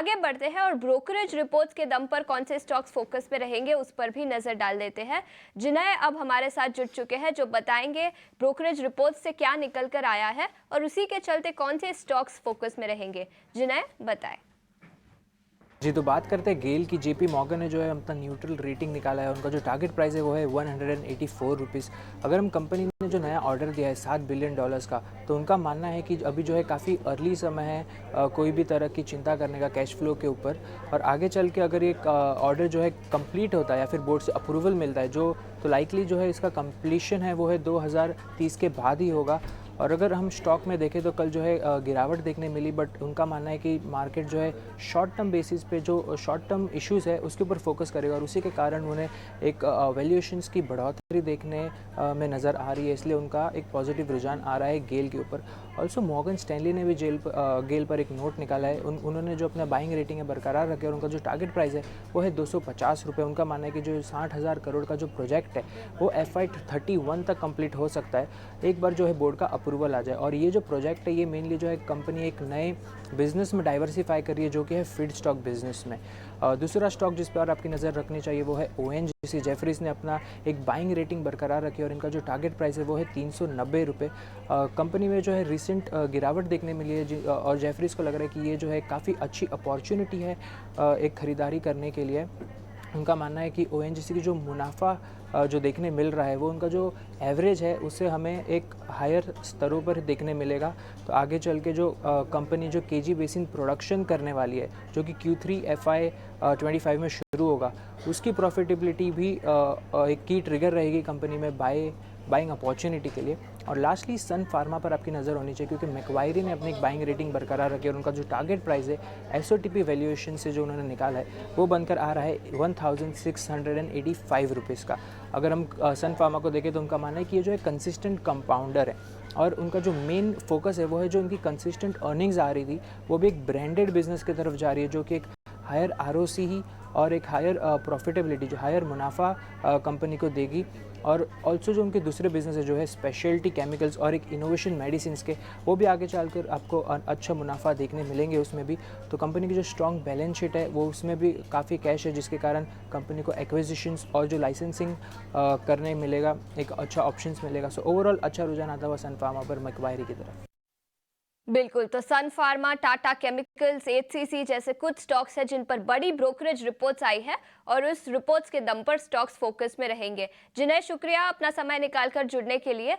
आगे बढ़ते हैं और ब्रोकरेज रिपोर्ट्स के दम पर कौन से स्टॉक्स फोकस में रहेंगे उस पर भी नजर डाल देते हैं। जिन्हें अब हमारे साथ जुड़ चुके हैं जो बताएंगे ब्रोकरेज रिपोर्ट्स से क्या निकल कर आया है और उसी के चलते कौन से स्टॉक्स फोकस में रहेंगे। जिन्हें बताएं। जी, तो बात करते हैं गेल की। जेपी मॉर्गन ने जो है अपना न्यूट्रल रेटिंग निकाला है। उनका जो टारगेट प्राइस है वो है 184 रुपीज़। अगर हम कंपनी ने जो नया ऑर्डर दिया है $7 बिलियन का, तो उनका मानना है कि अभी जो है काफ़ी अर्ली समय है कोई भी तरह की चिंता करने का कैश फ्लो के ऊपर। और आगे चल के अगर ये ऑर्डर जो है कंप्लीट होता है या फिर बोर्ड से अप्रूवल मिलता है जो, तो लाइकली जो है इसका कंप्लीशन है वो है 2030 के बाद ही होगा। और अगर हम स्टॉक में देखें तो कल जो है गिरावट देखने मिली, बट उनका मानना है कि मार्केट जो है शॉर्ट टर्म बेसिस पे जो शॉर्ट टर्म इश्यूज़ है उसके ऊपर फोकस करेगा और उसी के कारण उन्हें एक वैल्यूएशंस की बढ़ोतरी देखने में नज़र आ रही है। इसलिए उनका एक पॉजिटिव रुझान आ रहा है गेल के ऊपर। ऑल्सो मॉर्गन स्टैनली ने भी गेल पर एक नोट निकाला है। उन्होंने जो अपना बाइंग रेटिंग है बरकरार रखे और उनका जो टारगेट प्राइस है वो है 250 रुपये। उनका मानना है कि जो 60,000 करोड़ का जो प्रोजेक्ट है वो FY31 तक कंप्लीट हो सकता है, एक बार जो है बोर्ड का अप्रूवल आ जाए। और ये जो प्रोजेक्ट है ये मेनली जो है कंपनी एक नए बिजनेस में डाइवर्सिफाई कर रही है जो कि है फीड स्टॉक बिजनेस में। दूसरा स्टॉक जिस पर आपकी नज़र रखनी चाहिए वो है ONGC। जेफरीज ने अपना एक बाइंग रेटिंग बरकरार रखी और इनका जो टारगेट प्राइस है वो है 390 रुपये। कंपनी में जो है रिसेंट गिरावट देखने मिली है और जेफरीज को लग रहा है कि ये जो है काफ़ी अच्छी अपॉर्चुनिटी है एक ख़रीदारी करने के लिए। उनका मानना है कि ONGC की जो मुनाफा जो देखने मिल रहा है वो उनका जो एवरेज है उससे हमें एक हायर स्तरों पर देखने मिलेगा। तो आगे चल के जो कंपनी जो केजी बेसिन प्रोडक्शन करने वाली है जो कि Q3 FY25 में शुरू होगा, उसकी प्रॉफिटेबिलिटी भी एक की ट्रिगर रहेगी कंपनी में बाइंग अपॉर्चुनिटी के लिए। और लास्टली सन फार्मा पर आपकी नज़र होनी चाहिए क्योंकि मैक्वायरी ने अपनी एक बाइंग रेटिंग बरकरार रखी और उनका जो टारगेट प्राइस है SOTP वैल्यूएशन से जो उन्होंने निकाला है वो बनकर आ रहा है 1685 रुपीज़ का। अगर हम सन फार्मा को देखें तो उनका मानना है कि ये जो है कंसिस्टेंट कंपाउंडर है और उनका जो मेन फोकस है वो है जो उनकी कंसिस्टेंट अर्निंग्स आ रही थी वो भी एक ब्रांडेड बिजनेस की तरफ जा रही है जो कि एक हायर ROC ही और एक हायर प्रॉफिटेबिलिटी जो हायर मुनाफा कंपनी को देगी। और ऑल्सो जो उनके दूसरे बिजनेस है जो है स्पेशलिटी केमिकल्स और एक इनोवेशन मेडिसिन के, वो भी आगे चलकर आपको अच्छा मुनाफा देखने मिलेंगे उसमें भी। तो कंपनी की जो स्ट्रॉन्ग बैलेंस शीट है वो उसमें भी काफ़ी कैश है जिसके कारण कंपनी को एक्विजिशंस और जो लाइसेंसिंग करने मिलेगा एक अच्छा ऑप्शंस मिलेगा। सो ओवरऑल अच्छा रुझान आता हुआ सन फार्मा पर मैक्वायरी की तरफ। बिल्कुल, तो सन फार्मा, टाटा केमिकल्स, HCC जैसे कुछ स्टॉक्स हैं जिन पर बड़ी ब्रोकरेज रिपोर्ट्स आई है और उस रिपोर्ट्स के दम पर स्टॉक्स फोकस में रहेंगे। जिन्हें शुक्रिया अपना समय निकालकर जुड़ने के लिए।